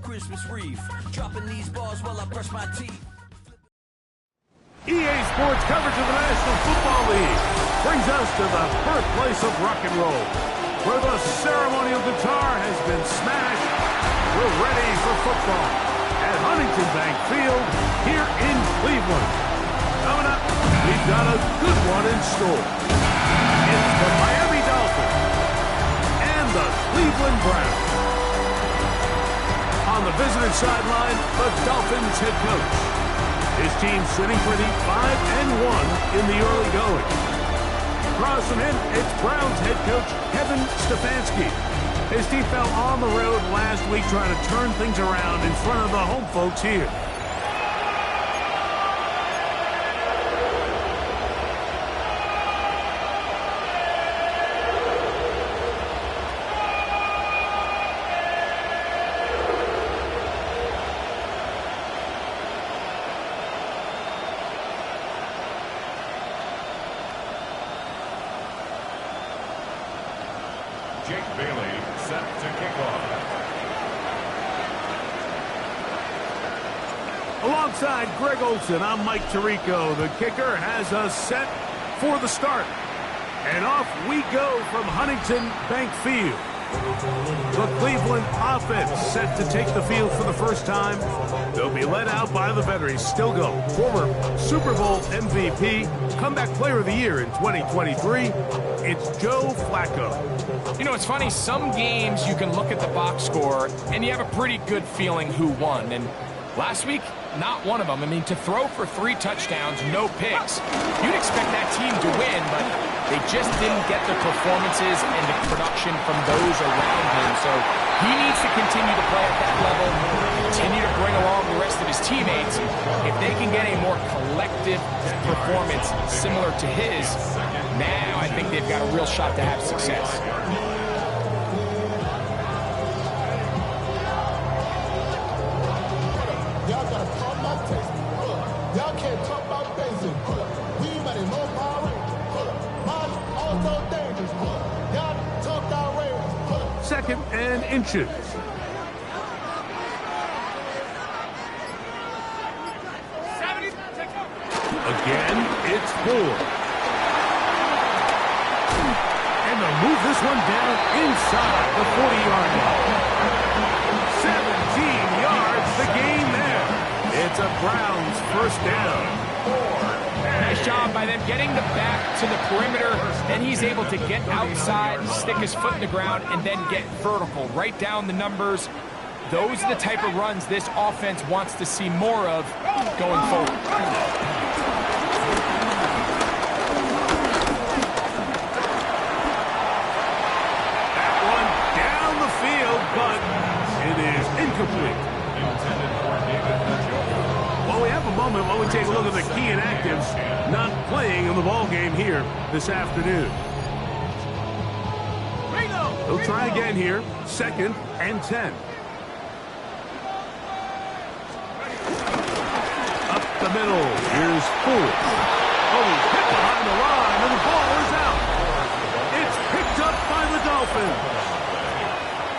Christmas wreath. Dropping these bars while I brush my teeth. EA Sports coverage of the National Football League brings us to the birthplace of rock and roll, where the ceremonial guitar has been smashed. We're ready for football at Huntington Bank Field here in Cleveland. Coming up, we've got a good one in store. It's the Miami Dolphins and the Cleveland Browns. On the visiting sideline, the Dolphins head coach. His team sitting pretty 5-1 in the early going. Across from him, it's Browns head coach Kevin Stefanski. His team fell on the road last week trying to turn things around in front of the home folks here. Jake Bailey set to kick off. Alongside Greg Olson, I'm Mike Tirico. The kicker has us set for the start. And off we go from Huntington Bank Field. The Cleveland offense set to take the field for the first time. They'll be led out by the veteran Stilgo, former Super Bowl MVP, comeback player of the year in 2023. It's Joe Flacco. You know, it's funny, some games you can look at the box score and you have a pretty good feeling who won. And last week, not one of them. I mean, to throw for 3 touchdowns, no picks, you'd expect that team to win, but they just didn't get the performances and the production from those around him. So he needs to continue to play at that level, continue to bring along the rest of his teammates. If they can get a more collective performance similar to his, now I think they've got a real shot to have success. Y'all gotta talk about taste. Y'all can't talk about basic. We money, no power. Molly, also dangerous. Y'all talk outrageous. Second and inches. Again, it's 4. And they'll move this one down inside the 40-yard line. 17 yards, the gain there. It's a Browns first down. Nice job by them getting the back to the perimeter. Then he's able to get outside, stick his foot in the ground, and then get vertical. Right down the numbers. Those are the type of runs this offense wants to see more of going forward. That one down the field, but it is incomplete. Well, we have a moment while we take a look at the key inactives not playing in the ball game here this afternoon. They'll try again here, 2nd and 10. Up the middle, here's Ford. Oh, he's hit behind the line, and the ball is out. It's picked up by the Dolphins.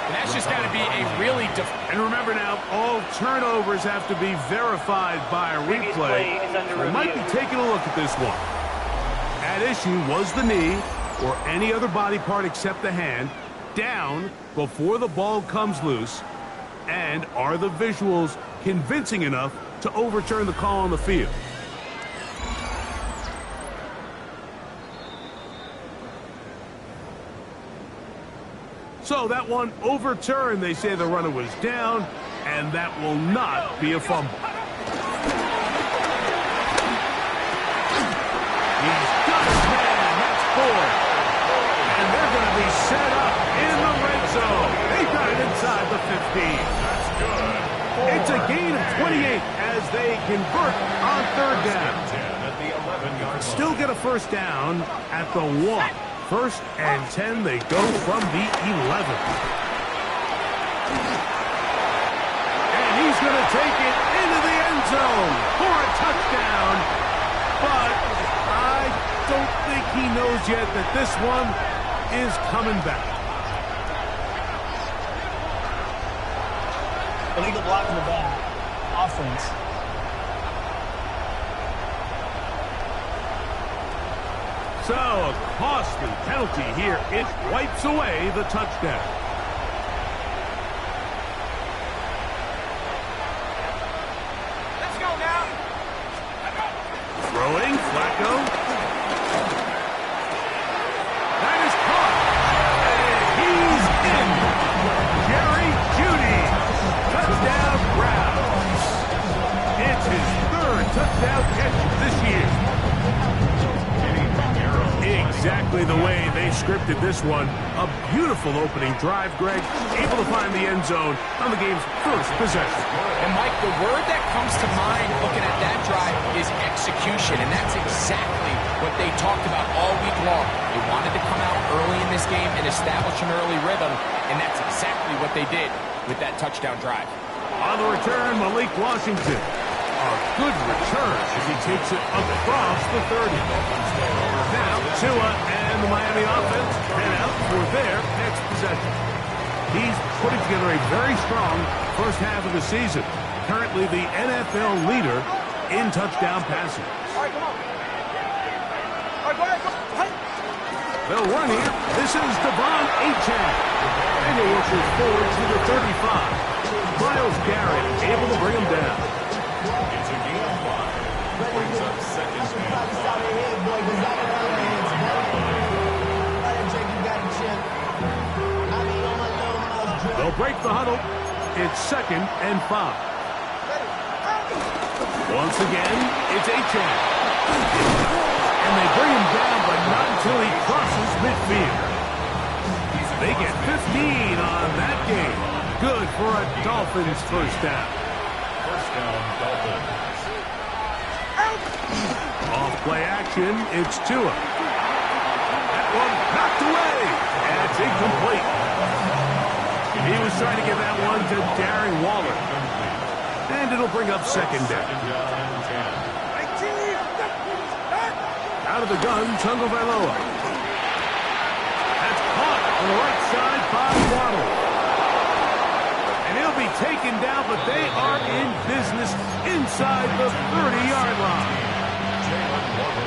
And that's just got to be a really... And remember now, all turnovers have to be verified by a replay. We might be taking a look at this one. At issue was the knee, or any other body part except the hand, down before the ball comes loose. And are the visuals convincing enough to overturn the call on the field? So that one overturned. They say the runner was down, and that will not be a fumble. He's got his man. That's 4. And they're going to be set up in the red zone. They got it inside the 15. That's good. It's a gain of 28 as they convert on 3rd down. 10 at the 11-yard line. Still get a first down at the 1. 1st and 10, they go from the 11. And he's going to take it into the end zone for a touchdown. But I don't think he knows yet that this one is coming back. Illegal block in the back. Offense. So, a costly penalty here. It wipes away the touchdown. Let's go now. Throwing, Flacco. That is caught. And he's in. Jerry Jeudy. Touchdown Browns. It's his third touchdown catch this year. Exactly the way they scripted this one. A beautiful opening drive, Greg. Able to find the end zone on the game's first possession. And, Mike, the word that comes to mind looking at that drive is execution, and that's exactly what they talked about all week long. They wanted to come out early in this game and establish an early rhythm, and that's exactly what they did with that touchdown drive. On the return, Malik Washington. A good return as he takes it across the 30. Now, Tua and the Miami offense head out for their next possession. He's putting together a very strong first half of the season. Currently the NFL leader in touchdown passing. They'll run here. This is Devon Achane. And he works forward to the 35. Myles Garrett able to bring him down. It's a game of 5. Brings up second down. They'll break the huddle. It's 2nd and 5. Once again, it's Achane. And they bring him down, but not until he crosses midfield. They get 15 on that game. Good for a Dolphins first down. First down, Dolphins. Off play action, it's Tua. That one knocked away. And it's incomplete. He was trying to get that one to Darren Waller. And it'll bring up 2nd down. Out of the gun, Tagovailoa. That's caught on the right side by Waddle. And he'll be taken down, but they are in business inside the 30-yard line.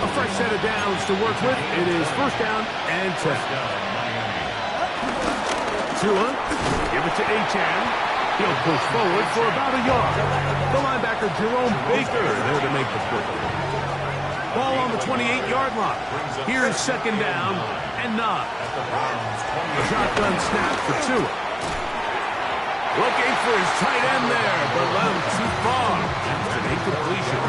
A fresh set of downs to work with. It is 1st down and 10. Tua, give it to Achane. He'll push forward for about a yard. The linebacker, Jerome Baker, there to make the play. Ball on the 28-yard line. Here's 2nd down and 9. A shotgun snap for Tua. Looking for his tight end there, but led him too far. It's an incompletion.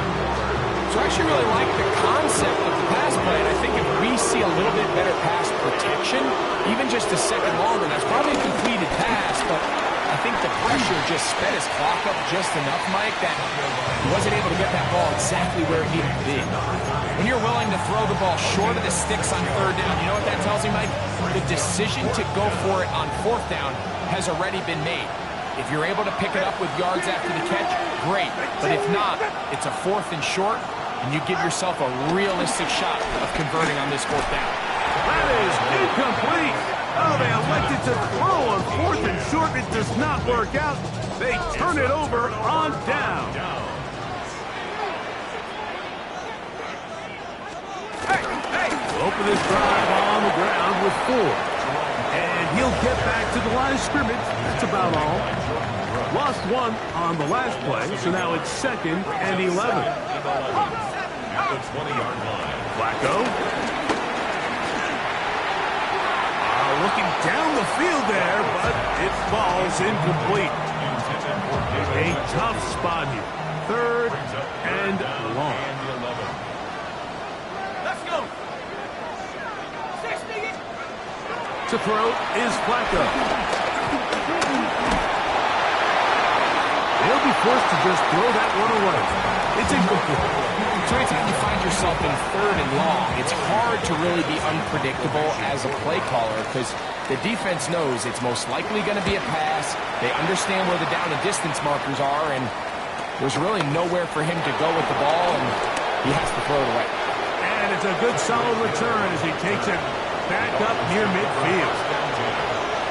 So I actually really like the concept of the pass play, and I think if we see a little bit better pass protection, even just a second longer, that's probably a completed pass, but I think the pressure just sped his clock up just enough, Mike, that he wasn't able to get that ball exactly where it needed to be. When you're willing to throw the ball short of the sticks on 3rd down, you know what that tells me, Mike? The decision to go for it on 4th down has already been made. If you're able to pick it up with yards after the catch, great. But if not, it's a 4th and short, and you give yourself a realistic shot of converting on this 4th down. That is incomplete. Oh, they elected to throw on 4th and short. It does not work out. They turn it over on down. We'll open this drive on the ground with 4. And he'll get back to the line of scrimmage. That's about all. Lost 1 on the last play, so now it's 2nd and 11. At the 20-yard line. Flacco. Looking down the field there, but it falls incomplete. A tough spot here. 3rd and long. Let's go. To throw is Flacco. He'll be forced to just throw that one away. It's incomplete. So anytime you find yourself in 3rd and long, it's hard to really be unpredictable as a play caller because the defense knows it's most likely going to be a pass. They understand where the down and distance markers are, and there's really nowhere for him to go with the ball, and he has to throw it away. And it's a good solid return as he takes it back up near midfield.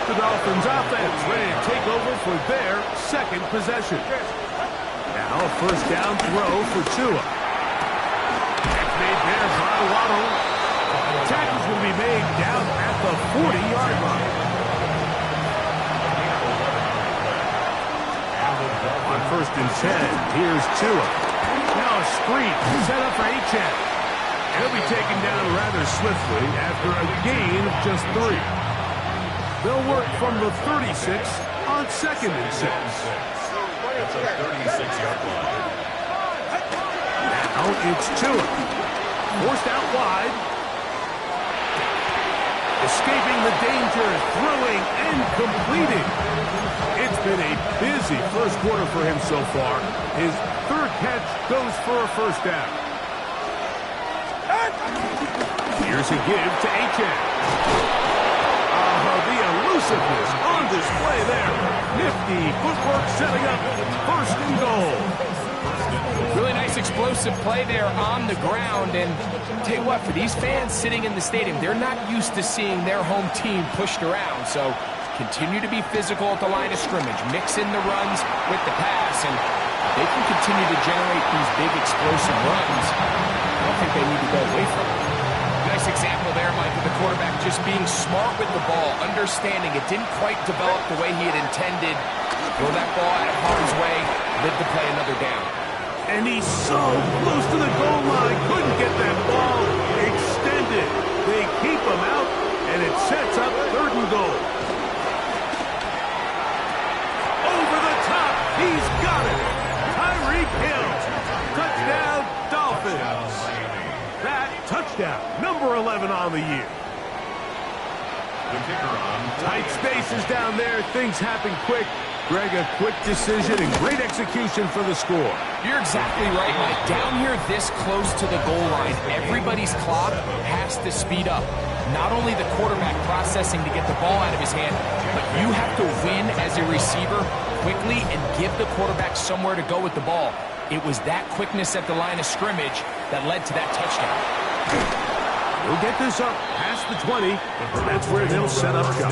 The the Dolphins offense ready to take over for their second possession. Now a first down throw for Tua. It's made there by Waddle. Tackle's going to be made down at the 40-yard line. On 1st and 10, here's Tua. Now a screen set up for Achane. He'll be taken down rather swiftly after a gain of just 3. They'll work from the 36 on 2nd and 6. That's a 36-yard line. Now it's Tua. Forced out wide. Escaping the danger, throwing and completing. It's been a busy first quarter for him so far. His 3rd catch goes for a first down. Here's a give to Achane. The elusiveness on display there. Nifty footwork setting up 1st and goal. Really nice explosive play there on the ground. And tell you what, for these fans sitting in the stadium, they're not used to seeing their home team pushed around. So continue to be physical at the line of scrimmage. Mix in the runs with the pass, and they can continue to generate these big explosive runs. I don't think they need to go away from it. Nice example there, Mike, of the quarterback just being smart with the ball, understanding it didn't quite develop the way he had intended. Throw that ball out of harm's way, live to play another down. And he's so close to the goal line, couldn't get that ball extended. They keep him out, and it sets up 3rd and goal. Over the top, he's got it. Tyreek Hill, touchdown Dolphins. That touchdown, number 11 on the year. The kicker on. Tight spaces down there, things happen quick. Greg, a quick decision and great execution for the score. You're exactly right, Mike. Down here this close to the goal line, everybody's clock has to speed up. Not only the quarterback processing to get the ball out of his hand, but you have to win as a receiver quickly and give the quarterback somewhere to go with the ball. It was that quickness at the line of scrimmage that led to that touchdown. He'll get this up past the 20. That's where they'll set up shop.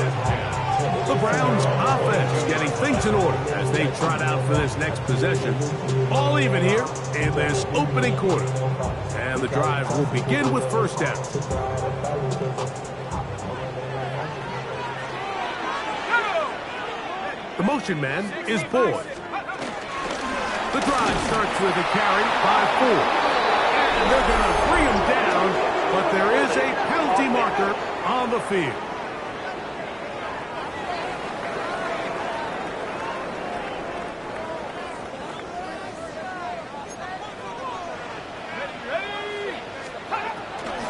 The Browns offense getting things in order as they trot out for this next possession. All even here in this opening quarter. And the drive will begin with first down. The motion man is Boyd. The drive starts with a carry by 4. And they're going to bring him down, but there is a penalty marker on the field.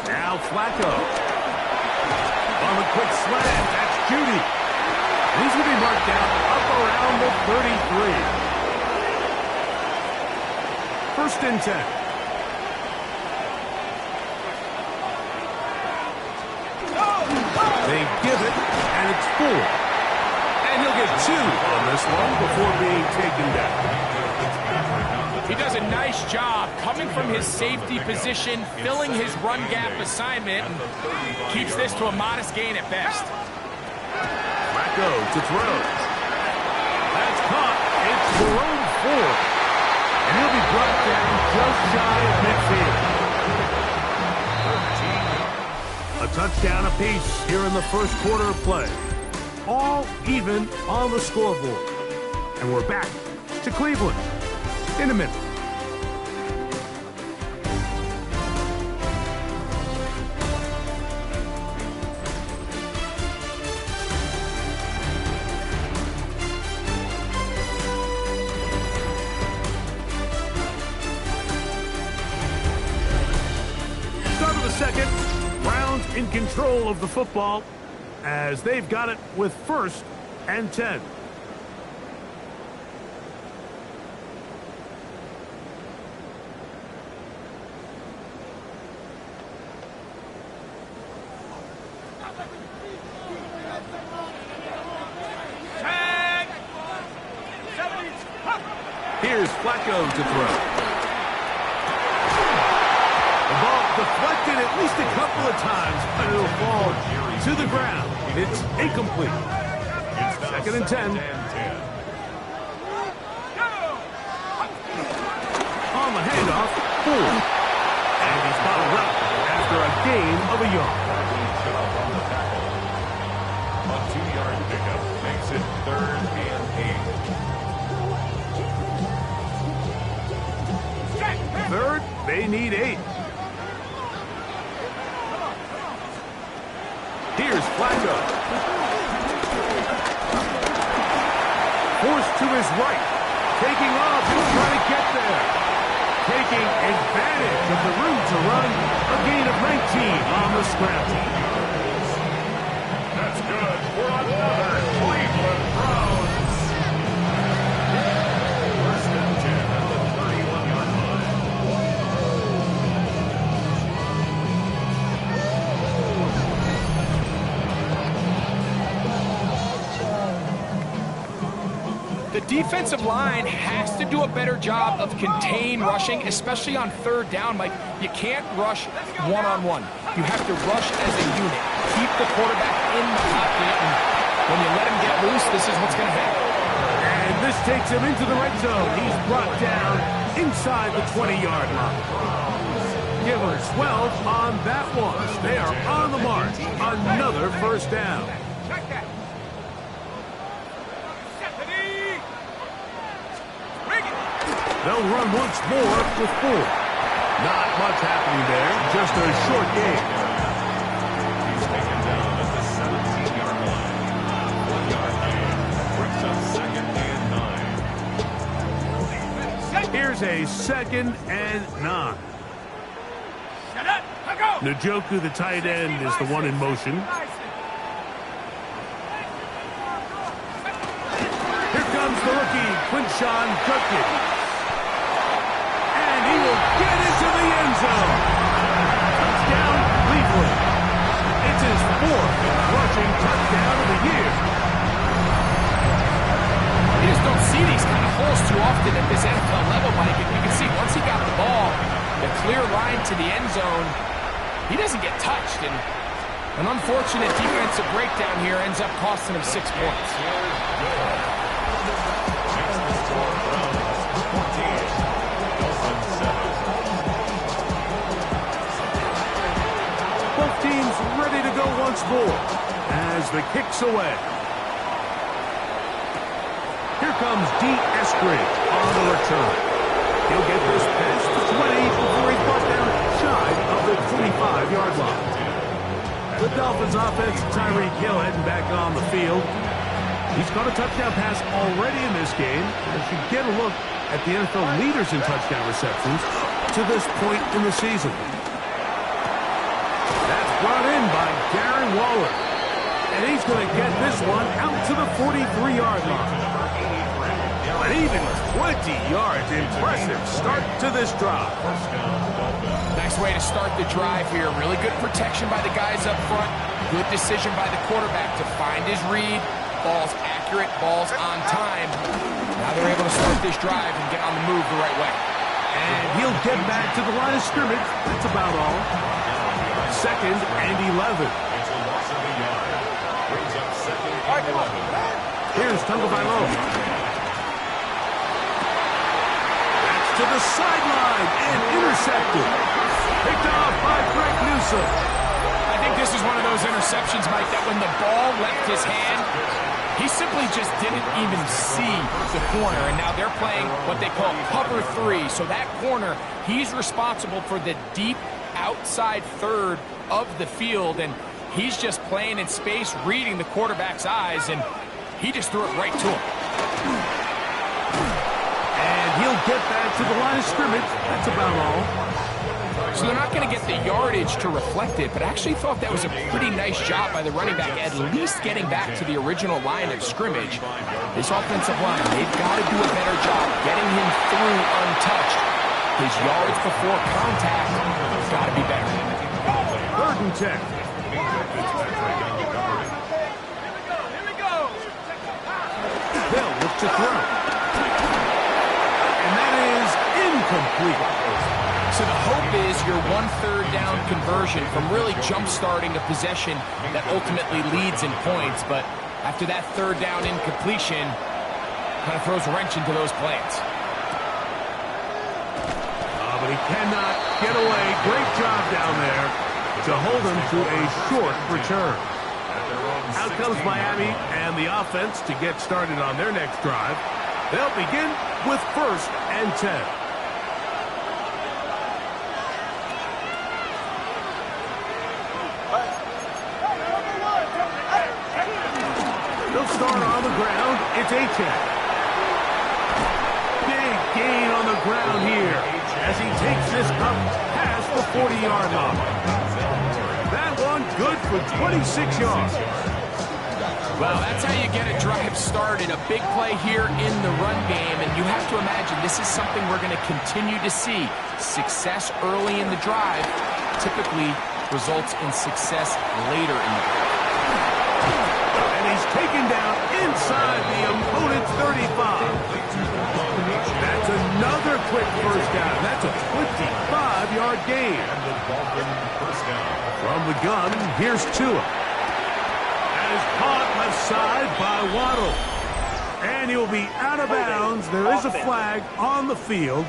Now Flacco. On the quick slant, that's Judy. He's going to be marked down up around the 33. 1st and 10. They give it, and it's 4. And he'll get 2 on this one before being taken down. He does a nice job coming from his safety position, filling his run gap assignment, and keeps this to a modest gain at best. Flacco to throw. That's caught. It's Jerome Ford. And he'll be brought down just shy of midfield. A touchdown apiece here in the first quarter of play. All even on the scoreboard. And we're back to Cleveland in a minute. Start of the second. Browns in control of the football as they've got it with 1st and 10. Here's Flacco to throw. The ball deflected at least a couple of times, but it'll fall to the ground. It's incomplete. Second and 10. On the handoff, Ford. And he's bottled up after a gain of a yard. A 2-yard pickup makes it 3rd and 8. Third, they need 8. Here's Flacco. Forced to his right. Taking off, he'll try to get there. Taking advantage of the room to run. A gain of 19 on the scramble. That's good for another Cleveland Browns. First and 10 at the 31-yard line. The defensive line has to do a better job of contain rushing, especially on 3rd down. Like, you can't rush one-on-one. You have to rush as a unit. Keep the quarterback in the pocket, and when you let him get loose, this is what's going to happen. And this takes him into the red zone. He's brought down inside the 20-yard line. Give him 12 on that one. They are on the march. Another first down. They'll run once more with 4. Not much happening there. Just a short game. He's taken down at the 17-yard line. 1-yard gain brings up 2nd and 9. Here's a 2nd and 9. Njoku, the tight end, is the one in motion. Here comes the rookie, Quinshawn Judkins. And he will get into the end zone. Touchdown, Cleveland. It's his 4th rushing touchdown of the year. You just don't see these kind of holes too often at this NFL level, Mike. And you can see once he got the ball, the clear line to the end zone, he doesn't get touched. And an unfortunate defensive breakdown here ends up costing him 6 points. Both teams ready to go once more as the kick's away. Here comes D. Eskridge on the return. He'll get this past the 20 before he's brought down shy of the 25-yard line. The Dolphins offense, Tyreek Hill heading back on the field. He's got a touchdown pass already in this game. As you get a look at the NFL leaders in touchdown receptions to this point in the season. That's brought in by Darren Waller. And he's going to get this one out to the 43-yard line. An even 20 yards. Impressive start to this drive. Nice way to start the drive here. Really good protection by the guys up front. Good decision by the quarterback to find his read. Ball's accurate, ball's on time. Now they're able to start this drive and get on the move the right way. And he'll get back to the line of scrimmage. That's about all. 2nd and 11. Here's Tagovailoa. That's to the sideline and intercepted. Picked off by Greg Newsome. I think this is one of those interceptions, Mike, that when the ball left his hand, he simply just didn't even see the corner. And now they're playing what they call cover 3. So that corner, he's responsible for the deep outside third of the field. And he's just playing in space, reading the quarterback's eyes, and he just threw it right to him. And he'll get back to the line of scrimmage. That's about all. So they're not going to get the yardage to reflect it, but I actually thought that was a pretty nice job by the running back, at least getting back to the original line of scrimmage. This offensive line, they've got to do a better job getting him through untouched. His yards before contact has got to be better. 3rd and 10. They'll look to throw. And that is incomplete. So the hope is your 1/3 down conversion from really jump-starting a possession that ultimately leads in points, but after that third down incompletion kind of throws a wrench into those plans. But he cannot get away. Great job down there to hold him to a short return. Out comes Miami and the offense to get started on their next drive. They'll begin with 1st and 10. They'll start on the ground. It's A-Check. Big gain on the ground here as he takes this up past the 40-yard line. That one good for 26 yards. Well, that's how you get a drive started. A big play here in the run game, and you have to imagine this is something we're going to continue to see. Success early in the drive typically results in success later in the drive. And he's taken down inside the opponent's 35. That's another quick first down. That's a 25-yard gain. From the gun, here's Tua. That is caught left side by Waddle. And he'll be out of bounds. There is a flag on the field.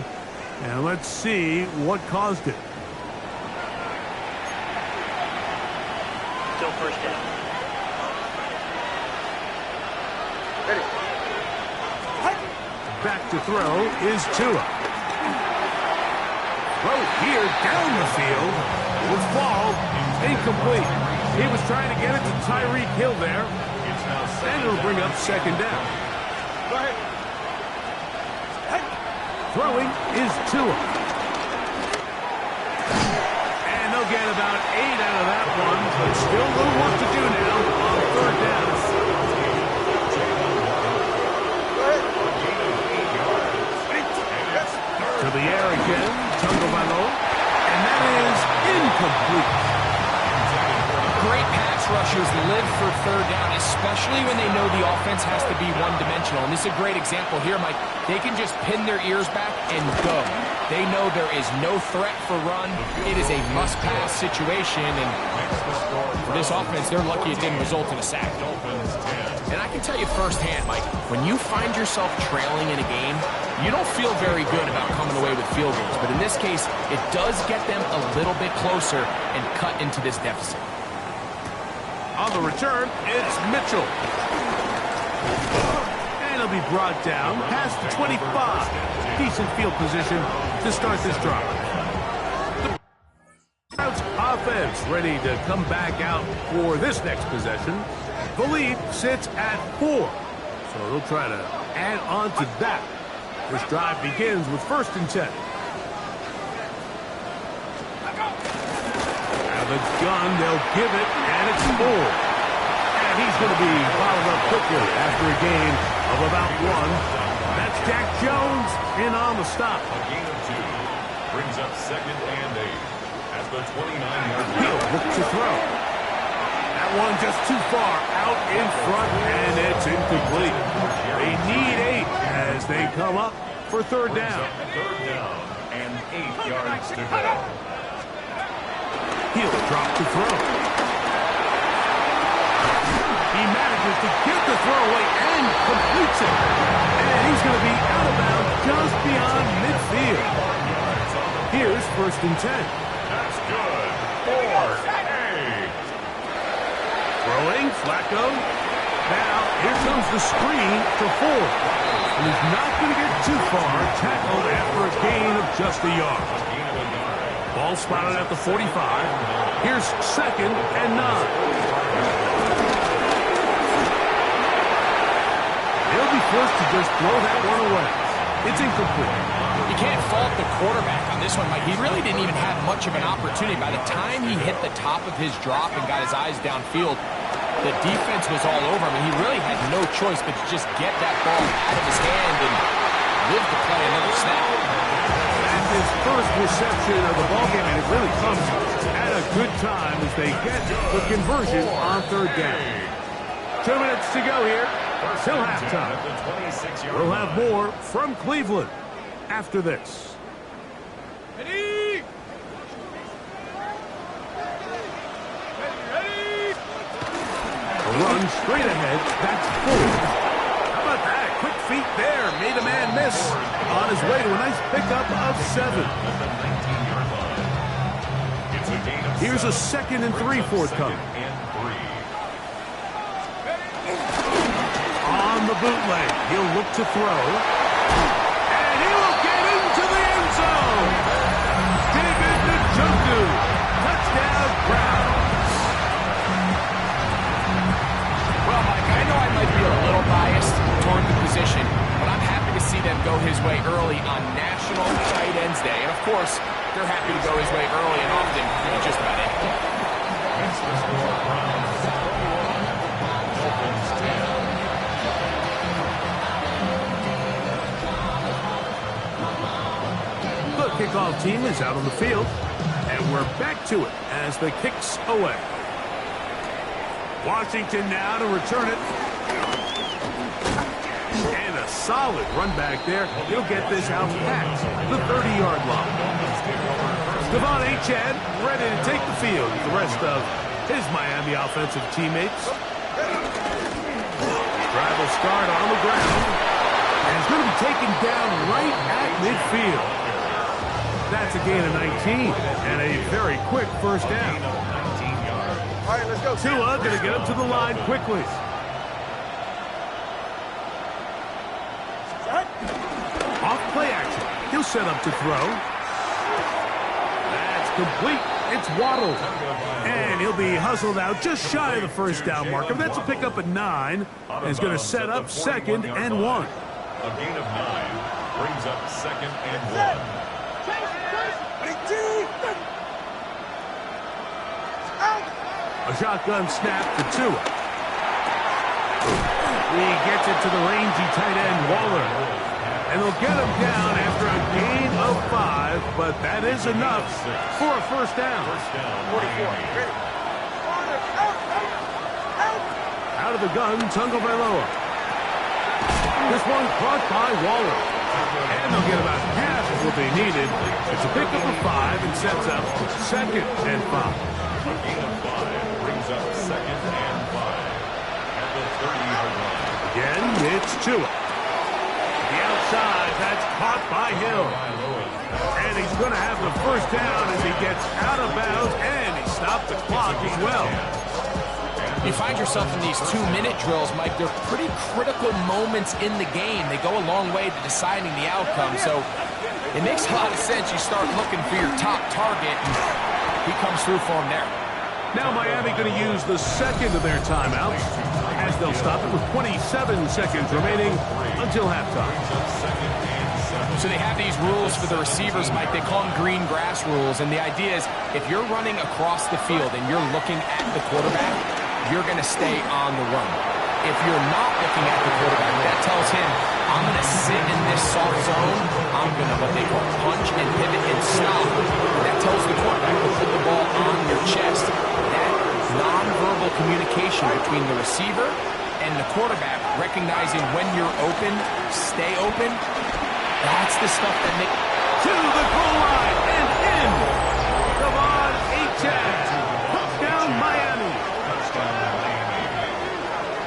And let's see what caused it. Still first down. Ready. Back to throw is Tua. Throw here down the field. Will fall. Incomplete. He was trying to get it to Tyreek Hill there. And it'll bring up 2nd down. Throwing is Tua. And they'll get about 8 out of that one, but still a little work to do now on 3rd down. To the air again, Tagovailoa, and that is incomplete. Great pass rushers live for 3rd down, especially when they know the offense has to be one-dimensional. And this is a great example here, Mike. They can just pin their ears back and go. They know there is no threat for run. It is a must-pass situation, and for this offense, they're lucky it didn't result in a sack. And I can tell you firsthand, Mike, when you find yourself trailing in a game, you don't feel very good about coming away with field goals. But in this case, it does get them a little bit closer and cut into this deficit. On the return, it's Mitchell. And he'll be brought down past the 25. Decent field position to start this drive. The Browns offense ready to come back out for this next possession. The lead sits at 4. So they'll try to add on to that. This drive begins with 1st and 10. Out of the gun, they'll give it, and it's 4. And he's going to be followed up quickly after a gain of about 1. That's Jack Jones in on the stop. A gain of 2 brings up 2nd and 8 at the 29-yard line. He'll look to throw. That one just too far out in front, and it's incomplete. They need 8 as they come up for 3rd down. 3rd down and 8 yards to go. He'll drop to throw. He manages to get the throw away and completes it. And he's going to be out of bounds just beyond midfield. Here's 1st and 10. That's good. 4th and 8. Throwing, Flacco. Now, here comes the screen to 4. And he's not going to get too far. Tackled after a gain of just a yard. Ball spotted at the 45. Here's 2nd and 9. He'll be forced to just throw that one away. It's incomplete. You can't fault the quarterback on this one, Mike. He really didn't even have much of an opportunity. By the time he hit the top of his drop and got his eyes downfield, the defense was all over him, and he really had no choice but to just get that ball out of his hand and live to play another snap. That's his first reception of the ballgame, and it really comes at a good time as they get the conversion on 3rd down. 2 minutes to go here. Till halftime. We'll have more from Cleveland after this. run straight ahead. That's 4. How about that? Quick feet there. Made a man miss. On his way to a nice pickup of 7. Here's a 2nd and 3 forthcoming. On the bootleg, he'll look to throw. And he will get into the end zone. David Njoku. Touchdown, Browns. Well, Mike, I know I might be a little biased toward the position, but I'm happy to see them go his way early on National Tight Ends Day. And, of course, they're happy to go his way early and often in just about anything. The kickoff team is out on the field, and we're back to it as the kick's away. Washington now to return it. And a solid run back there. He'll get this out past the 30-yard line. Devon Achane ready to take the field with the rest of his Miami offensive teammates. Drive will start on the ground. And he's going to be taken down right at midfield. That's a gain of 19 and a very quick first down. All right, let's go. Tua going to get him to the line quickly. Off play action. He'll set up to throw. That's complete. It's Waddle. And he'll be hustled out just shy of the first down marker. That's a pickup at 9. And he's going to set up 2nd and 1. A gain of 9 brings up 2nd and 1. A shotgun snap for Tua. He gets it to the rangy tight end, Waller. And they'll get him down after a gain of 5, but that is enough for a first down. 44. Out of the gun, Tagovailoa. This one caught by Waller. And they'll get about half of what they needed. It's a pickup of 5 and sets up 2nd and 5. A gain of 5 brings up 2nd and 5 at the 30-yard line. Again, it's Tua. The outside, that's caught by Hill. And he's going to have the first down as he gets out of bounds, and he stopped the clock as well. You find yourself in these 2-minute drills, Mike. They're pretty critical moments in the game. They go a long way to deciding the outcome. So it makes a lot of sense. You start looking for your top target, and he comes through for him there. Now Miami going to use the 2nd of their timeouts as they'll stop it with 27 seconds remaining until halftime. So they have these rules for the receivers, Mike. They call them green grass rules. And the idea is if you're running across the field and you're looking at the quarterback, you're going to stay on the run. If you're not looking at the quarterback, that tells him, I'm going to sit in this soft zone. I'm going to what they call punch and pivot and stop. That tells the quarterback to put the ball on your chest. That nonverbal communication between the receiver and the quarterback, recognizing when you're open, stay open, that's the stuff that makes... To the goal line and in. Devon Achane. Touchdown Miami.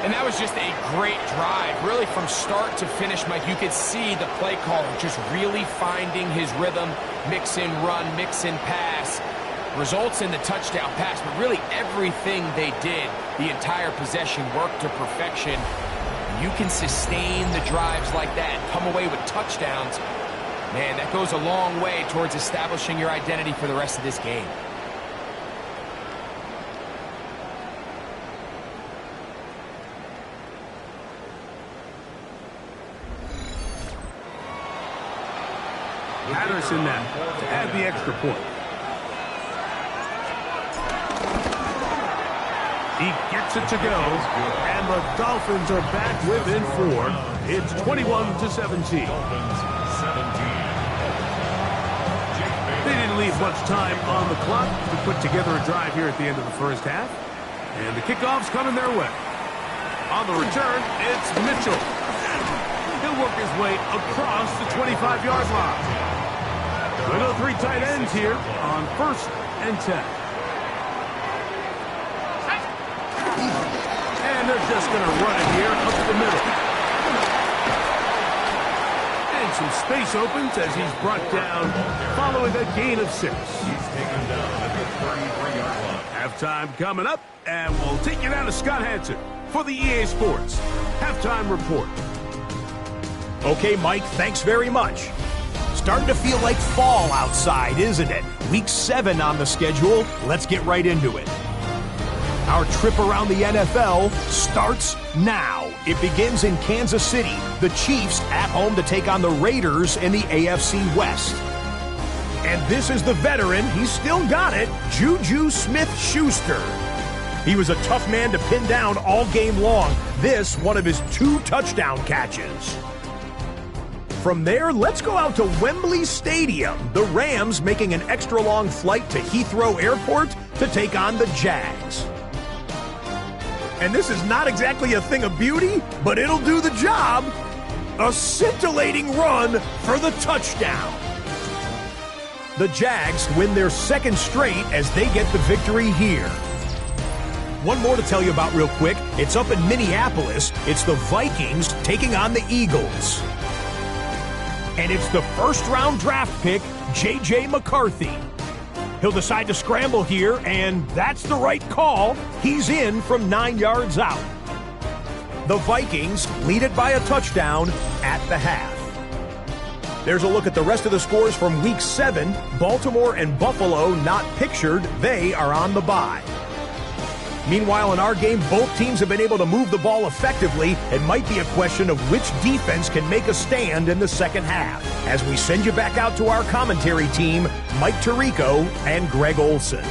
And that was just a great drive, really from start to finish, Mike. You could see the play caller just really finding his rhythm, mix in run, mix in pass, results in the touchdown pass. But really everything they did, the entire possession, worked to perfection. You can sustain the drives like that, come away with touchdowns. Man, that goes a long way towards establishing your identity for the rest of this game. Patterson now to add the extra point. He gets it to go, and the Dolphins are back within 4. It's 21-17. They didn't leave much time on the clock to put together a drive here at the end of the first half, and the kickoff's coming their way. On the return, it's Mitchell. He'll work his way across the 25-yard line. We'll go 3 tight ends here on 1st and 10. And And they're just going to run it here up the middle. And some space opens as he's brought down following a gain of 6. He's taken down at the 33-yard line. Halftime coming up, and we'll take you down to Scott Hansen for the EA Sports Halftime Report. Okay, Mike, thanks very much. Starting to feel like fall outside, isn't it? Week 7 on the schedule. Let's get right into it. Our trip around the NFL starts now. It begins in Kansas City. The Chiefs at home to take on the Raiders in the AFC West. And this is the veteran, he's still got it, Juju Smith-Schuster. He was a tough man to pin down all game long. This, one of his 2 touchdown catches. From there, let's go out to Wembley Stadium. The Rams making an extra long flight to Heathrow Airport to take on the Jags. And this is not exactly a thing of beauty, but it'll do the job. A scintillating run for the touchdown. The Jags win their 2nd straight as they get the victory here. One more to tell you about real quick. It's up in Minneapolis. It's the Vikings taking on the Eagles. And it's the first-round draft pick, J.J. McCarthy. He'll decide to scramble here, and that's the right call. He's in from 9 yards out. The Vikings lead it by a touchdown at the half. There's a look at the rest of the scores from Week 7. Baltimore and Buffalo not pictured. They are on the bye. Meanwhile, in our game, both teams have been able to move the ball effectively. It might be a question of which defense can make a stand in the second half. As we send you back out to our commentary team, Mike Tirico and Greg Olson.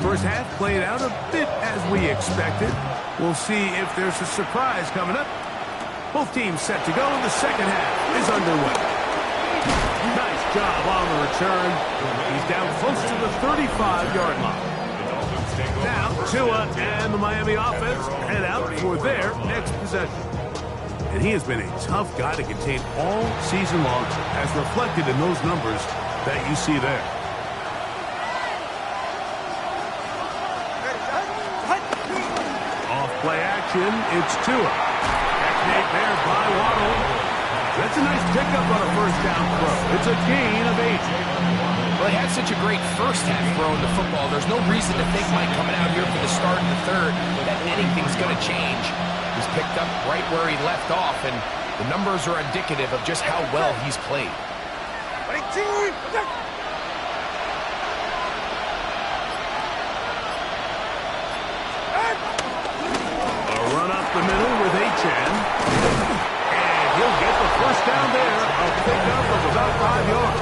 First half played out a bit as we expected. We'll see if there's a surprise coming up. Both teams set to go, and the second half is underway. Nice job on the return. He's down close to the 35-yard line. Now, Tua and the Miami offense head out for their next possession. And he has been a tough guy to contain all season long, as reflected in those numbers that you see there. Play action, it's Tua. Technique there by Waddle. That's a nice pickup on a first down throw. It's a gain of 8. Well, he had such a great first half throwing the football. There's no reason to think, Mike, coming out here for the start of the third, that anything's going to change. He's picked up right where he left off, and the numbers are indicative of just how well he's played. The middle with Achan. And he'll get the first down there. A pickup of about 5 yards.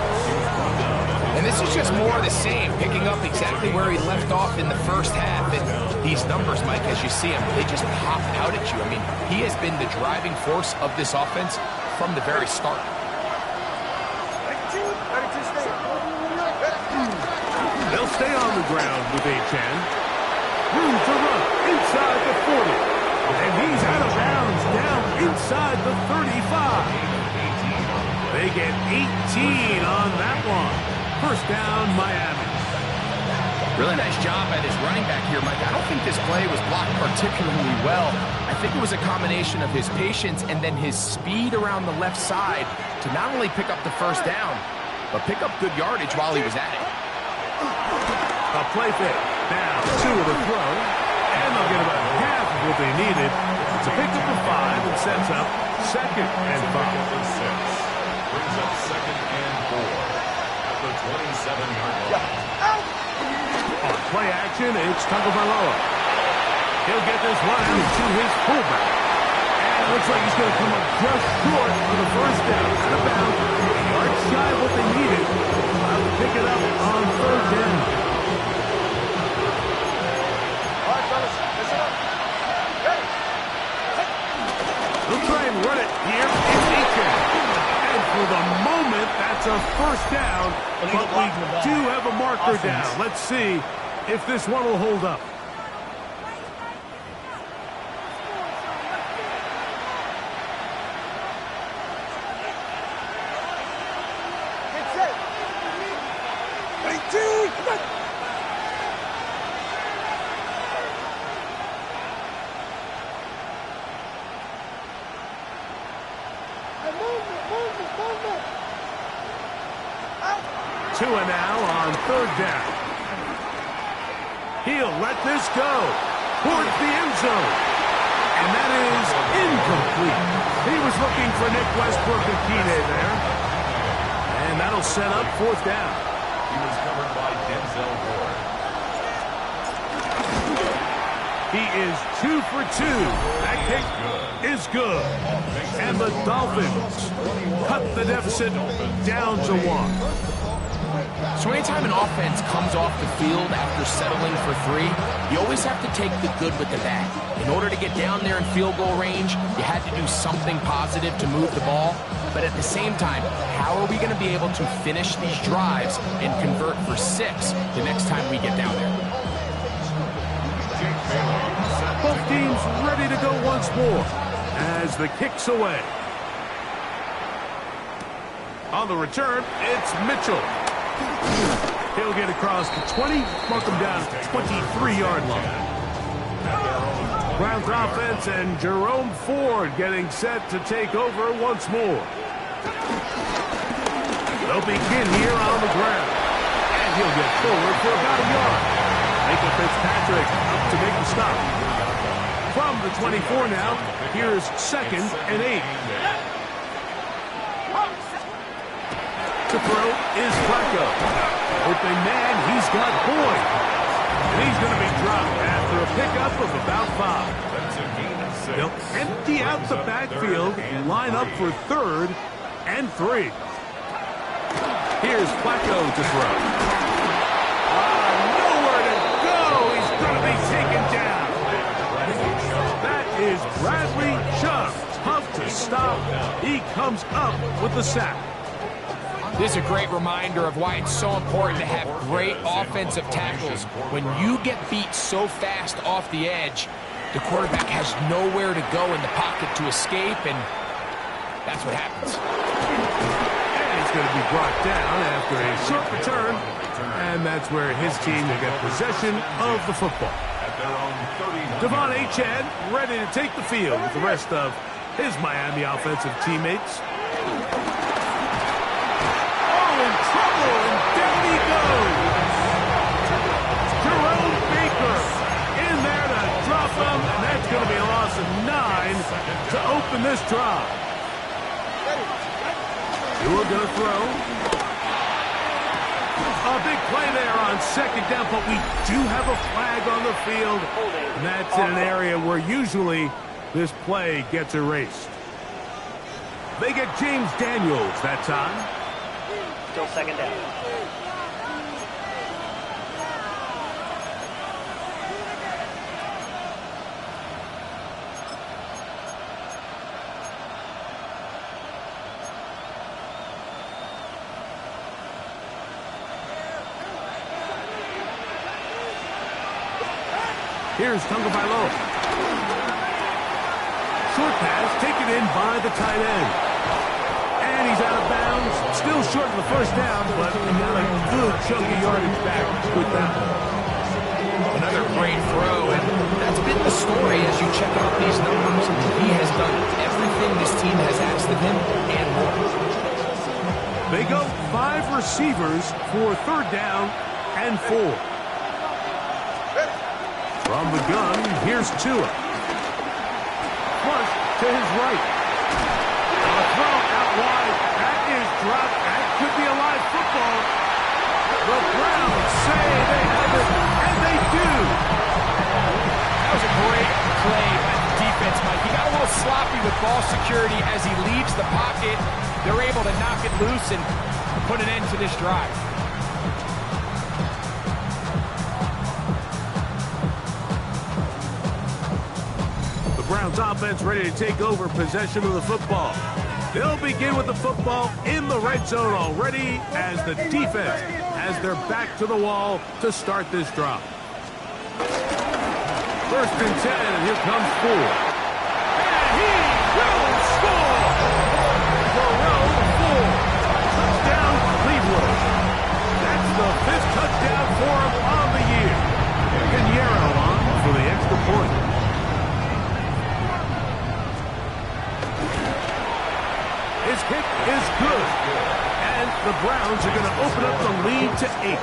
And this is just more of the same, picking up exactly where he left off in the first half. And these numbers, Mike, as you see them, they just pop out at you. I mean, he has been the driving force of this offense from the very start. They'll stay on the ground with Achan. Room to run inside the 40. And he's out of bounds down inside the 35. They get 18 on that one. First down, Miami. Really nice job at his running back here, Mike. I don't think this play was blocked particularly well. I think it was a combination of his patience and then his speed around the left side to not only pick up the first down, but pick up good yardage while he was at it. A play fake. Now, 2 of the throw. And they'll get about half of what they needed. It's a pickup of 5 and sets up 2nd and 5. Brings up 2nd and 4 at the 27-yard line. On play action, it's Tagovailoa. He'll get this one out to his fullback. And it looks like he's going to come up just short for the first down. Out of bounds. A yard shy of what they needed. Allowed to pick it up on 3rd down. They'll try and run it here in Achan. And for the moment, that's a first down. But we do have a marker down. Let's see if this one will hold up. Two and now on third down. He'll let this go towards the end zone. And that is incomplete. He was looking for Nick Westbrook-Akine there. And that'll set up fourth down. He was covered by Denzel Ward. He is 2 for 2. That kick is good. And the Dolphins cut the deficit down to 1. So anytime an offense comes off the field after settling for 3, you always have to take the good with the bad. In order to get down there in field goal range, you had to do something positive to move the ball. But at the same time, how are we going to be able to finish these drives and convert for 6 the next time we get down there? Both teams ready to go once more as the kick's away. On the return, it's Mitchell. He'll get across the 20, mark him down at the 23-yard line. Browns offense and Jerome Ford getting set to take over once more. They'll begin here on the ground. And he'll get forward for about a yard. Micah Fitzpatrick up to make the stop. From the 24 now, here's 2nd and 8. To throw is Flacco. Open man, he's got Boyd. And he's going to be dropped after a pickup of about 5. That's a gain of 6. They'll empty out the backfield and line up for 3rd and 3. Here's Flacco to throw. Nowhere to go. He's going to be taken down. That is Bradley Chubb. Tough to stop. He comes up with the sack. This is a great reminder of why it's so important to have great offensive tackles. When you get beat so fast off the edge, the quarterback has nowhere to go in the pocket to escape, and that's what happens. And he's going to be brought down after a short return, and that's where his team will get possession of the football. Devon Achane ready to take the field with the rest of his Miami offensive teammates. In trouble, and down he goes. Jerome Baker in there to drop him, and that's going to be a loss of 9 to open this drive. We're going to throw. A big play there on 2nd down, but we do have a flag on the field, and that's in an area where usually this play gets erased. They get James Daniels that time. Still 2nd down. Here's Tagovailoa. Short pass taken in by the tight end. And he's out of bounds. Still short of the first down, but he got a good chunk of yardage back with that one. Another great throw, and that's been the story as you check out these numbers. He has done everything this team has asked of him and more. They go 5 receivers for 3rd down and 4. From the gun, here's Tua. Flush to his right. A throw out wide. That is dropped. That could be a live football. The Browns say they have it, and they do. That was a great play by the defense, Mike. He got a little sloppy with ball security as he leaves the pocket. They're able to knock it loose and put an end to this drive. The Browns offense ready to take over possession of the football. They'll begin with the football in the red zone already as the defense has their back to the wall to start this drive. 1st and 10, and here comes 4. And he will score! Burrow 4. Touchdown, Cleveland. That's the 5th touchdown for him on the year. Pinheiro on for the extra point. His kick is good. And the Browns are going to open up the lead to 8.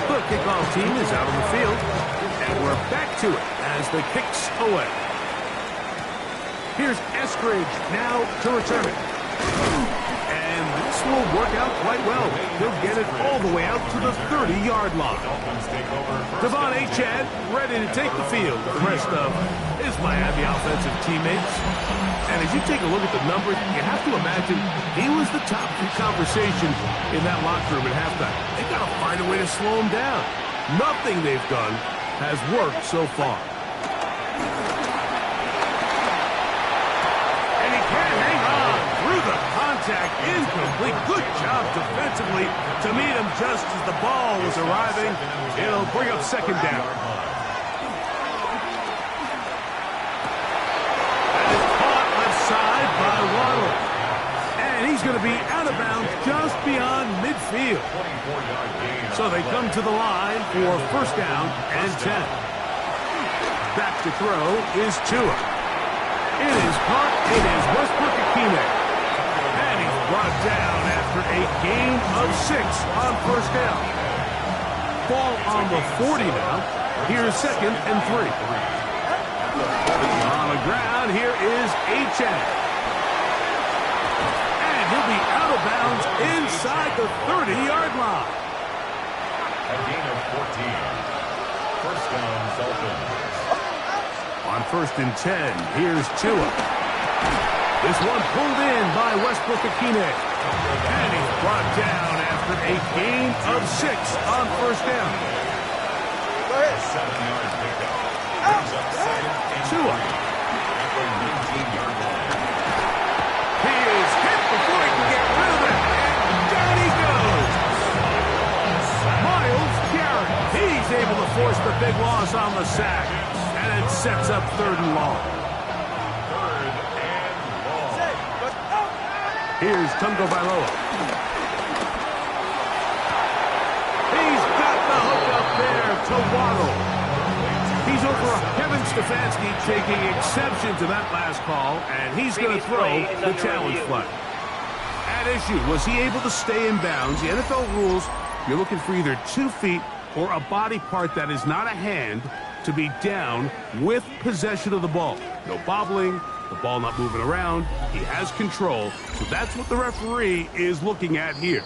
The kickoff team is out on the field, and we're back to it as the kick's away. Here's Eskridge now to return it. And this will work out quite well. He'll get it all the way out to the 30-yard line. Devon Achane ready to take the field with the rest of his Miami offensive teammates. And as you take a look at the numbers, you have to imagine he was the top of the conversation in that locker room at halftime. They've got to find a way to slow him down. Nothing they've done has worked so far. And he can't hang on through the contact. Incomplete. Good job defensively to meet him just as the ball was arriving. It'll bring up 2nd down. Side by Waddle. And he's going to be out of bounds just beyond midfield. So they come to the line for 1st down and 10. Back to throw is Tua. It is caught. It is Westbrook-Ikhine. And he's brought down after a gain of 6 on 1st down. Ball on the 40 now. Here's 2nd and 3. On the ground, here is Achane. And he'll be out of bounds inside the 30-yard line. A gain of 14. 1st down, Dolphins. On 1st and 10, here's Tua. This one pulled in by Westbrook-Ikhine. And he's brought down after a gain of 6 on 1st down. Go ahead. 7-yard pickup. Tua. He is hit before he can get rid of it. And down he goes. Myles Garrett. He's able to force the big loss on the sack. And it sets up 3rd and long. Here's Tungo Bailoa. He's got the hook up there to Waddle. He's over. Kevin Stefanski taking exception to that last call, and he's going to throw the challenge flag. At issue, was he able to stay in bounds? The NFL rules, you're looking for either 2 feet or a body part that is not a hand to be down with possession of the ball. No bobbling, the ball not moving around. He has control, so that's what the referee is looking at here.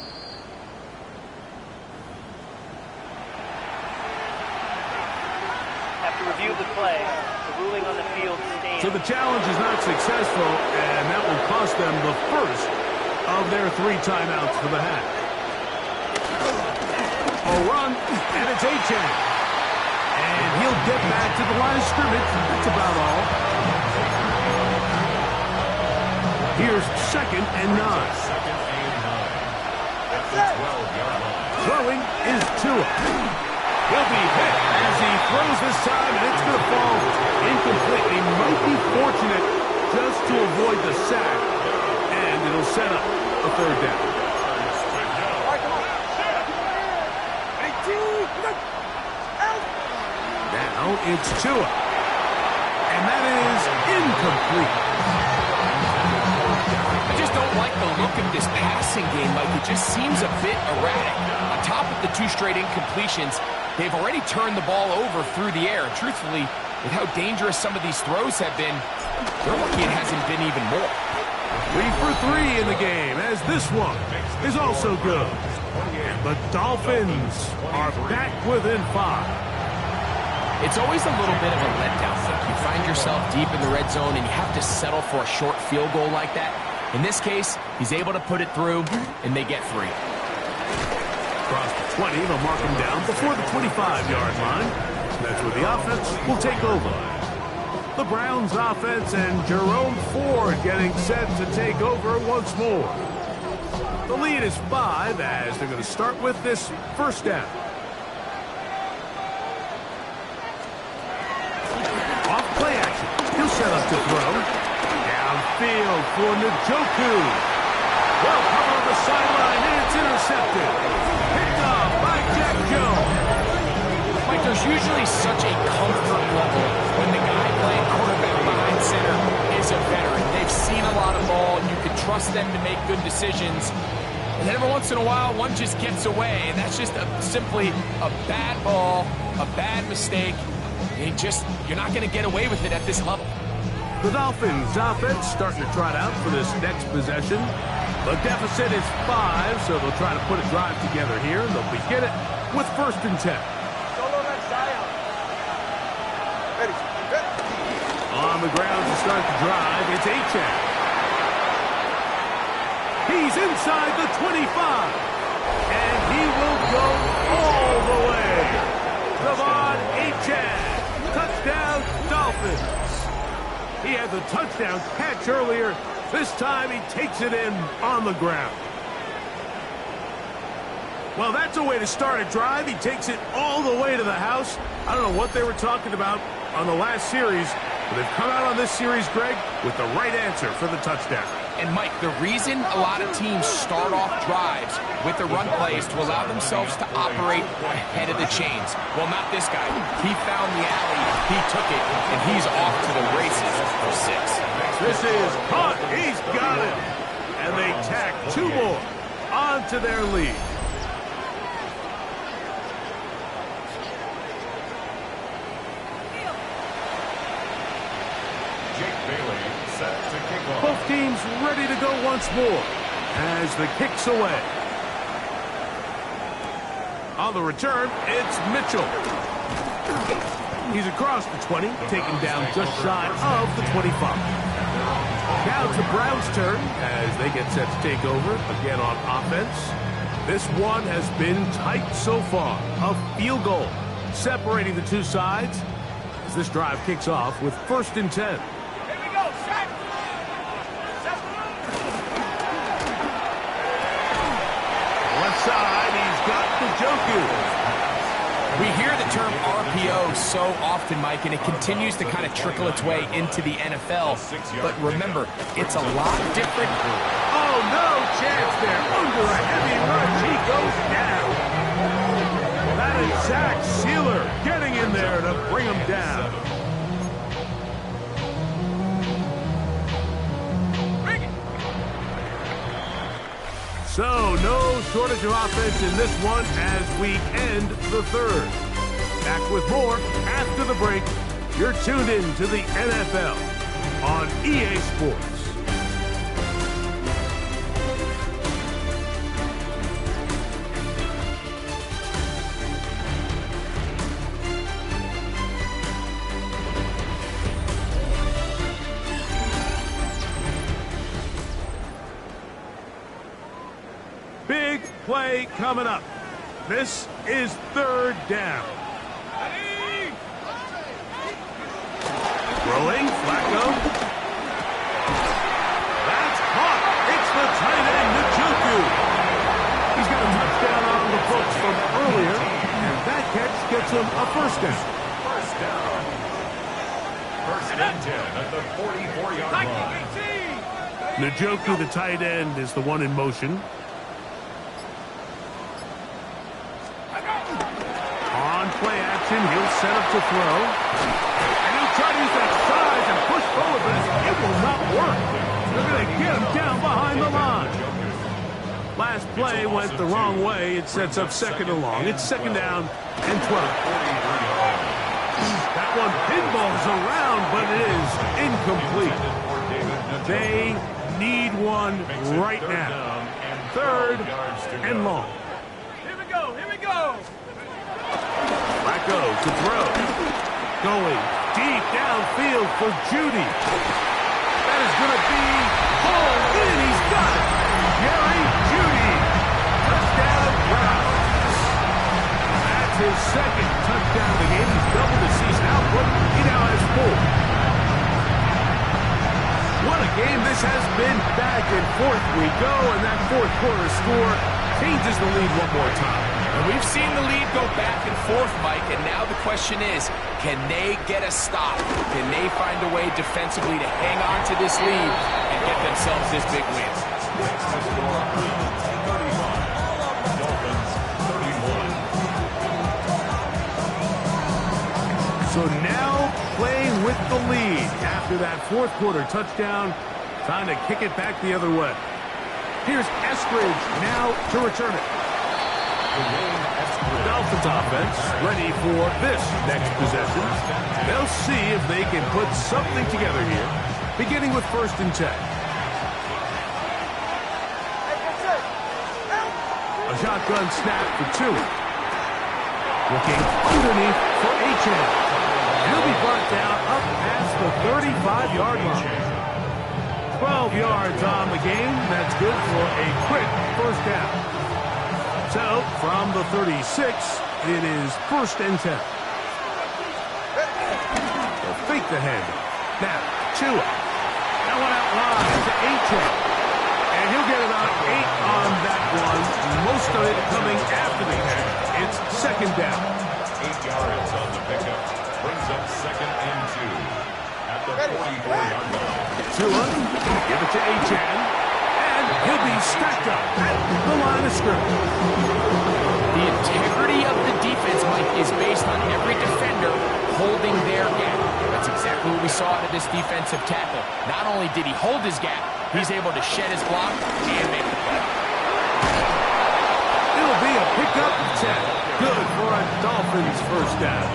Review the play. The ruling on the field stands. So the challenge is not successful, and that will cost them the first of their 3 timeouts for the half. A run, and it's Achane. And he'll get back to the line of scrimmage. That's about all. Here's 2nd and 9. Throwing is Tua. He'll be hit as he throws this time, and it's going to fall incomplete. He might be fortunate just to avoid the sack, and it'll set up a 3rd down. Now it's Tua, and that is incomplete. I just don't like the look of this passing game, Mike. It just seems a bit erratic. On top of the 2 straight incompletions, they've already turned the ball over through the air. Truthfully, with how dangerous some of these throws have been, they're lucky it hasn't been even more. 3 for 3 in the game, as this one is also good. The Dolphins are back within 5. It's always a little bit of a letdown. You find yourself deep in the red zone, and you have to settle for a short field goal like that. In this case, he's able to put it through, and they get 3. Across the 20, they'll mark him down before the 25-yard line. That's where the offense will take over. the Browns offense, and Jerome Ford getting set to take over once more. The lead is 5 as they're going to start with this first down. Off play action. He'll set up to throw. Downfield for Njoku. Well covered on the sideline, and it's intercepted. Picked off by Jack Jones. Mike, there's usually such a comfort level when the guy playing quarterback behind center is a veteran. They've seen a lot of ball. You can trust them to make good decisions. And then every once in a while, one just gets away, and that's just simply a bad ball, a bad mistake. You're not going to get away with it at this level. The Dolphins offense starting to trot out for this next possession. The deficit is 5, so they'll try to put a drive together here. They'll begin it with 1st and 10. On the ground to start the drive, it's Achane. He's inside the 25, and he will go all the way. Devon Achane, touchdown Dolphins. He had the touchdown catch earlier. This time he takes it in on the ground. Well, that's a way to start a drive. He takes it all the way to the house. I don't know what they were talking about on the last series, but they've come out on this series, Greg, with the right answer for the touchdown. And, Mike, the reason a lot of teams start off drives with the run play is to allow themselves to operate ahead of the chains. Well, not this guy. He found the alley, he took it, and he's off to the races for 6. This is caught. He's got it. And they tack 2 more onto their lead. Both teams ready to go once more as the kick's away. On the return, it's Mitchell. He's across the 20, taken down just shy of the 25. Now it's the Browns' turn as they get set to take over again on offense. This one has been tight so far. A field goal separating the two sides as this drive kicks off with 1st and 10. Side, he's got Njoku. We hear the term RPO so often, Mike, and it continues to kind of trickle its way into the NFL. But remember, it's a lot different. Oh, no chance there. Under a heavy rush, he goes down. That is Zach Sealer getting in there to bring him down. So, no shortage of offense in this one as we end the 3rd. Back with more after the break. You're tuned in to the NFL on EA Sports. Big play coming up. This is 3rd down. Throwing, Flacco. That's caught. It's the tight end, Njoku. He's got a touchdown on the books from earlier, and that catch gets him a 1st down. 1st and 10 at the 44-yard line. Njoku, the tight end, is the one in motion. Play action, he'll set up to throw. And he'll try to use that size and push forward, but it will not work. They're going to get him down behind the line. Last play went the wrong way. It sets up 2nd and long. It's 2nd down and 12. That one pinballs around, but it is incomplete. They need one right now. 3rd and long. Here we go, here we go. Flacco to throw. Going deep downfield for Judy. That is going to be hauled in. He's got it. Jerry Judy. Touchdown Browns. That's his 2nd touchdown of the game. He's doubled his season output. He now has 4. What a game this has been. Back and forth we go, and that fourth quarter score changes the lead one more time. And we've seen the lead go back and forth, Mike, and now the question is, can they get a stop? Can they find a way defensively to hang on to this lead and get themselves this big win? Next to score, 35. Dolphins, 31. So now playing with the lead after that fourth quarter touchdown, trying to kick it back the other way. Here's Eskridge now to return it. Dolphins offense ready for this next possession. They'll see if they can put something together here, beginning with 1st and 10. A shotgun snap for 2. Looking underneath for Achane. He'll be brought down up past the 35-yard line. 12 yards on the game. That's good for a quick first down. So, from the 36, it is 1st and 10. They'll fake the hand. Now, Tua. That one out wide to Achane. And he'll get it on 8 on that one. Most of it coming after the catch. It's 2nd down. 8 yards on the pickup. Brings up 2nd and 2. At the 44-yard line. Tua, give it to Achane. And he'll be stacked up at the line of scrimmage. The integrity of the defense, Mike, is based on every defender holding their gap. That's exactly what we saw out of this defensive tackle. Not only did he hold his gap, he's able to shed his block and make the play. It'll be a pickup of 10. Good for a Dolphins first down.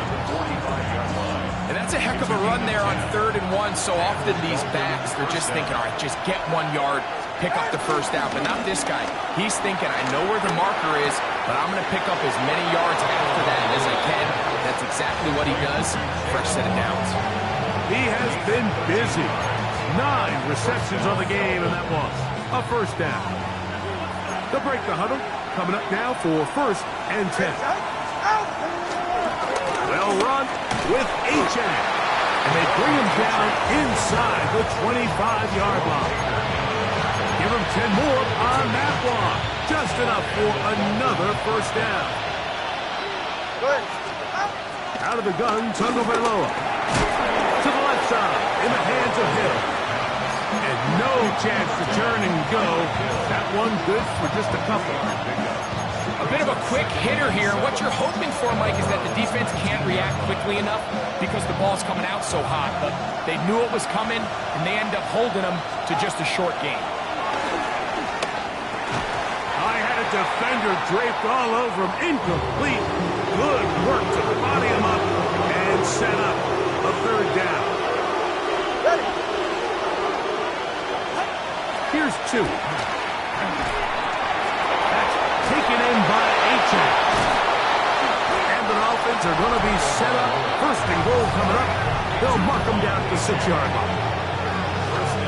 And that's a heck of a run there on 3rd and 1. So often these backs, they're just thinking, all right, just get 1 yard, pick up the first down. But not this guy. He's thinking, I know where the marker is, but I'm going to pick up as many yards after that as I can. That's exactly what he does. Fresh set of downs. He has been busy. 9 receptions on the game, and that was a first down. They'll break the huddle. Coming up now for 1st and 10. They'll run with Achane. And they bring him down inside the 25-yard line. Give him 10 more on that one. Just enough for another first down. Out of the gun, Tagovailoa. To the left side, in the hands of Hill. And no chance to turn and go. That one good for just a couple. A bit of a quick hitter here. What you're hoping for, Mike, is that the defense can't react quickly enough because the ball's coming out so hot. But they knew it was coming, and they end up holding them to just a short game. I had a defender draped all over him. Incomplete. Good work to body him up and set up a 3rd down. Here's 2. That's taken in by Achane. And the Dolphins are going to be set up. 1st and goal coming up. They'll mark them down at the 6-yard line.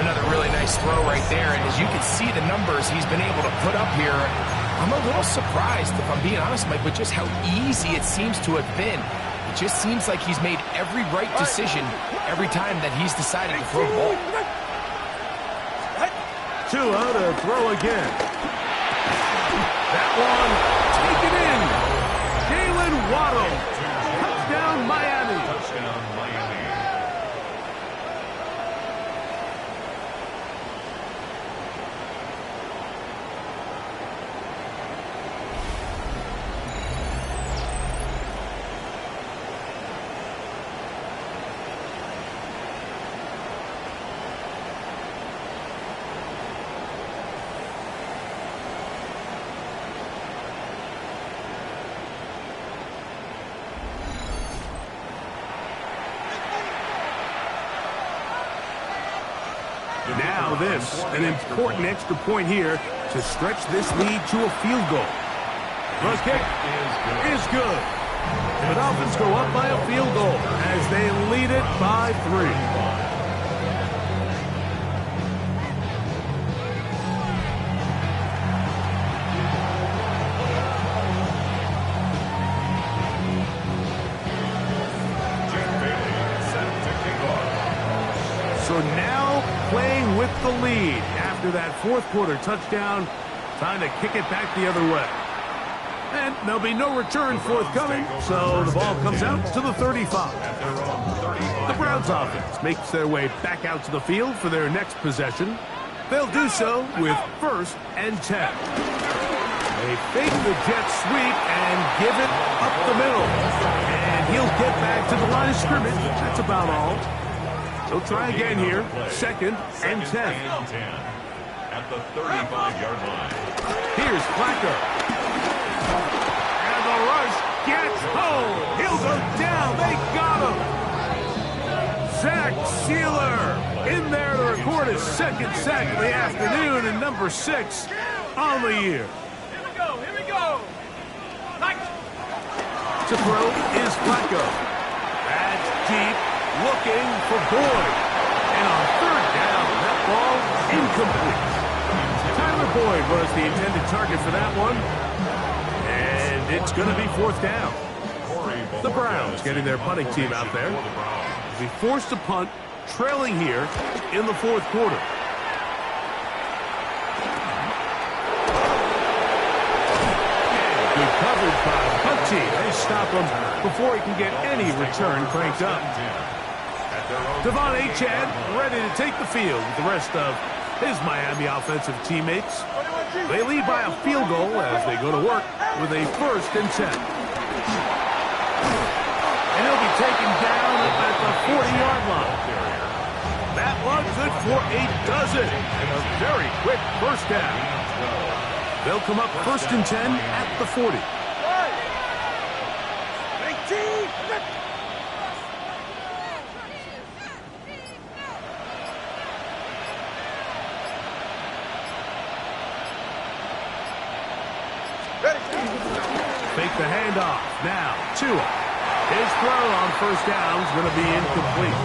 Another really nice throw right there. And as you can see the numbers he's been able to put up here, I'm a little surprised, if I'm being honest, Mike, with just how easy it seems to have been. It just seems like he's made every right decision every time that he's decided to throw the ball. Tua to throw again. That one taken in. Jalen Waddle. Touchdown, Miami. Touchdown, Miami. Now this, an important extra point here to stretch this lead to a field goal. The kick is good. The Dolphins go up by a field goal as they lead it by 3. So now playing with with the lead after that fourth quarter touchdown. Time to kick it back the other way. And there'll be no return forthcoming, so the ball comes out to the 35. The Browns offense makes their way back out to the field for their next possession. They'll do so with 1st and 10. They fake the jet sweep and give it up the middle. And he'll get back to the line of scrimmage. That's about all. They'll try again here. 2nd and 10. At the 35-yard line. Here's Flacco. And the rush gets home. He'll go down. They got him. Zach Sealer in there to record his 2nd sack of the afternoon and number 6 on the year. Here we go. To throw is Flacco. That's deep, looking for Boyd. And on 3rd down, that ball incomplete. Tyler Boyd was the intended target for that one. And it's going to be 4th down. The Browns getting their punting team out there. Be forced to punt, trailing here in the 4th quarter. Good coverage by the punt team. They stop him before he can get any return cranked up. Devon Achad ready to take the field with the rest of his Miami offensive teammates. They lead by a field goal as they go to work with a 1st and 10. And he'll be taken down at the 40-yard line. That one good for a dozen and a very quick 1st down. They'll come up 1st and 10 at the 40. Fake the handoff. Now, Tua. His throw on 1st down is going to be incomplete.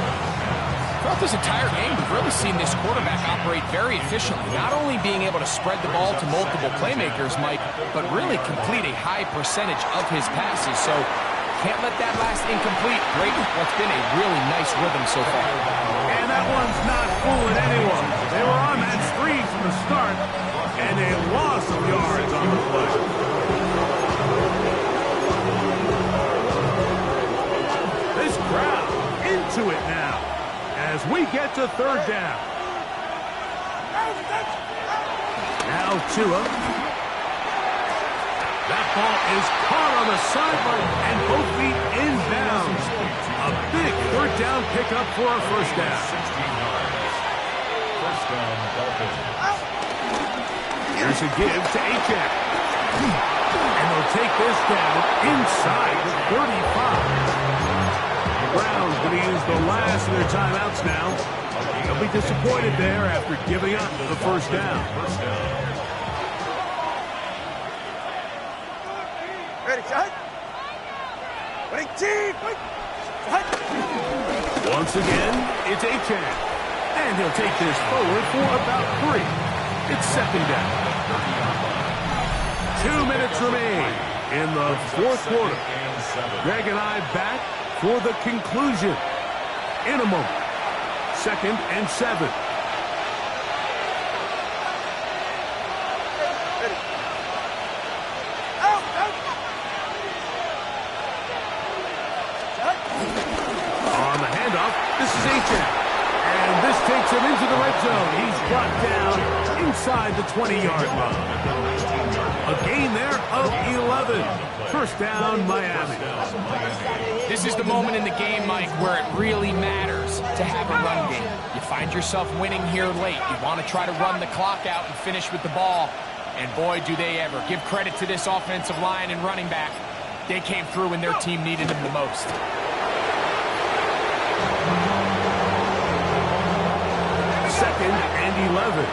Throughout this entire game, we've really seen this quarterback operate very efficiently, not only being able to spread the ball to multiple playmakers, Mike, but really complete a high percentage of his passes. So can't let that last incomplete break what's been a really nice rhythm so far. And that one's not fooling anyone. They were on that screen from the start, and a loss of yards on the play. This crowd into it now as we get to 3rd down. Now Tua. That ball is caught on the sideline and both feet inbounds. A big 3rd down pickup for a 1st down. 16 yards. 1st down, Dolphins. Here's a give to Achad. And they'll take this down inside the 35. Browns going to use the last of their timeouts now. They'll be disappointed there after giving up the 1st down. Ready, shot. Wait, team. Wait. Once again, it's Achad. And he'll take this forward for about 3. It's 2nd down. 2 minutes remain in the 4th quarter. Greg and I back for the conclusion in a moment. 2nd and 7. On the handoff, this is Achad. And this takes him into the red zone. He's brought down inside the 20-yard line. A gain there of 11. 1st down, Miami. This is the moment in the game, Mike, where it really matters to have a run game. You find yourself winning here late. You want to try to run the clock out and finish with the ball. And boy, do they ever. Give credit to this offensive line and running back. They came through when their team needed them the most. Second and 11.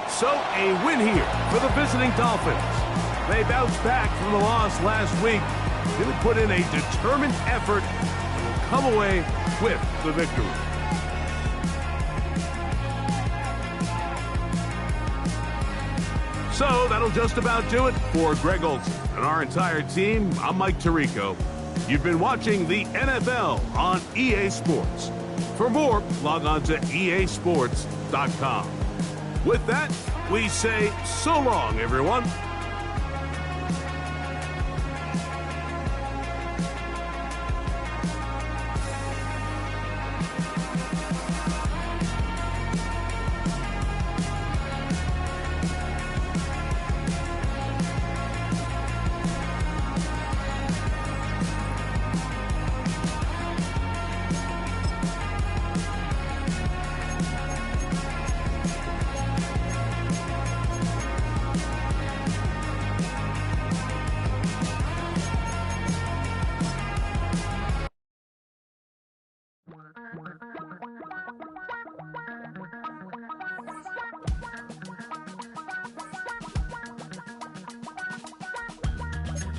So a win here for the visiting Dolphins. They bounced back from the loss last week. Really put in a determined effort and will come away with the victory. So that'll just about do it for Greg Olson and our entire team. I'm Mike Tirico. You've been watching the NFL on EA Sports. For more, log on to easports.com. With that, we say so long, everyone.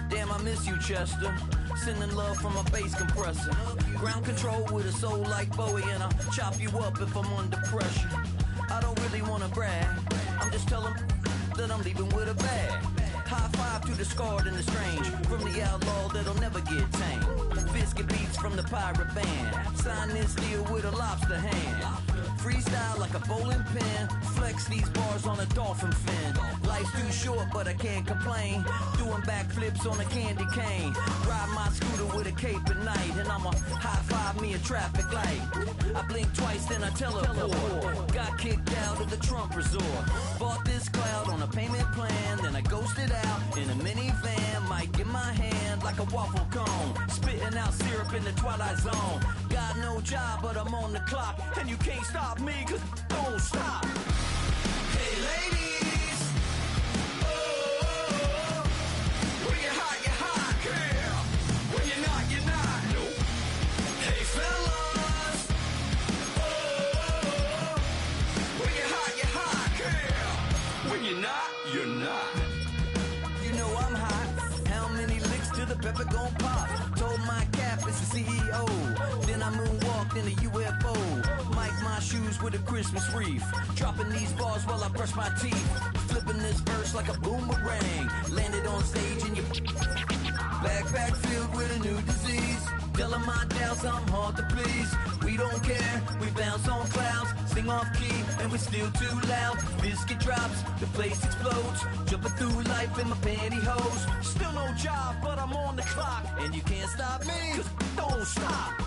Damn, I miss you, Chester. Sending love from a bass compressor. Ground control with a soul like Bowie, and I'll chop you up if I'm under pressure. I don't really want to brag. I'm just telling that I'm leaving with a bag. High five to the scarred and the strange. From the outlaw that'll never get tamed. Biscuit beats from the pirate band. Sign this deal with a lobster hand. Freestyle like a bowling pin. Flex these bars on a dolphin fin. Life's too short, but I can't complain. Doing backflips on a candy cane. Ride my scooter with a cape at night. And I'ma high five me a traffic light. I blink twice, then I teleport. Got kicked out of the Trump resort. Bought this cloud on a payment plan. Then I ghosted out in a minivan. Mic in my hand like a waffle cone. Spitting out syrup in the twilight zone. Got no job, but I'm on the clock. And you can't stop me, cause don't stop. Hey ladies, oh, when you're hot, girl. When you're not, nope. Hey fellas, oh, when you're hot, girl. When you're not. You know I'm hot. How many licks till the pepper gon' pop? Told my cap it's the CEO. Then I moonwalked in a UFO. Mike my shoes with a Christmas wreath. Dropping these bars while I brush my teeth. Flipping this verse like a boomerang. Landed on stage in your backpack filled with a new disease. Telling my doubts I'm hard to please. We don't care, we bounce on clouds. Sing off key and we're still too loud. Biscuit drops, the place explodes. Jumping through life in my pantyhose. Still no job, but I'm on the clock. And you can't stop me, cause don't stop.